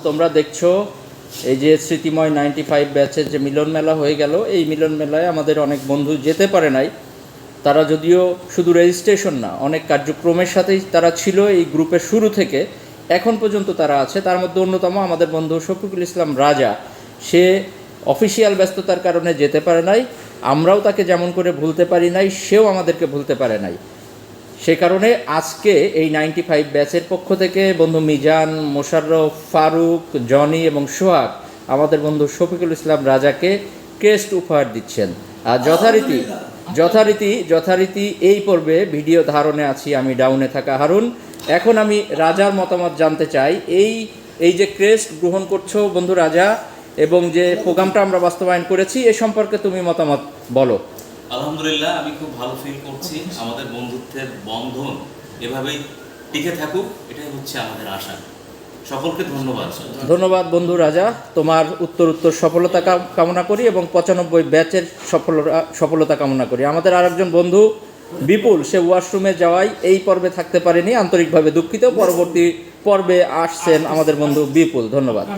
তোমরা দেখছো এই যে স্মৃতিময় 95 ব্যাচের যে মিলন মেলা হয়ে গেল, এই মিলন মেলায় আমাদের অনেক বন্ধু যেতে পারে নাই। তারা যদিও শুধু রেজিস্ট্রেশন না, অনেক কার্যক্রমের সাথেই তারা ছিল এই গ্রুপের শুরু থেকে এখন পর্যন্ত তারা আছে। তার মধ্যে অন্যতম আমাদের বন্ধু শফিকুল ইসলাম রাজা। সে অফিসিয়াল ব্যস্ততার কারণে যেতে পারে নাই, আমরাও তাকে যেমন করে ভুলতে পারি নাই, সেও আমাদেরকে ভুলতে পারে নাই। সে কারণে আজকে এই 95 ব্যাচের পক্ষ থেকে বন্ধু মিজান, মোশাররফ, ফারুক, জনি এবং সোহাগ আমাদের বন্ধু শফিকুল ইসলাম রাজাকে ক্রেস্ট উপহার দিচ্ছেন। আর যথারীতি এই পর্বে ভিডিও ধারণে আছি আমি, ডাউনে থাকা হারুন। এখন আমি রাজার মতামত জানতে চাই। এই যে ক্রেস্ট গ্রহণ করছো বন্ধু রাজা, এবং যে প্রোগ্রামটা আমরা বাস্তবায়ন করেছি এ সম্পর্কে তুমি মতামত বলো। আলহামদুলিল্লাহ, আমি খুব ভালো ফিল করছি। আমাদের বন্ধুত্বের বন্ধন এভাবেই টিকে থাকুক, এটাই হচ্ছে আমাদের আশা। সকলকে ধন্যবাদ। ধন্যবাদ বন্ধু রাজা, তোমার উত্তর সফলতা কামনা করি এবং 95 ব্যাচের সফলতা কামনা করি। আমাদের আরেকজন বন্ধু বিপুল, সে ওয়াশরুমে যাওয়ায় এই পর্বে থাকতে পারেনি, আন্তরিকভাবে দুঃখিত। পরবর্তী পর্বে আসছেন আমাদের বন্ধু বিপুল। ধন্যবাদ।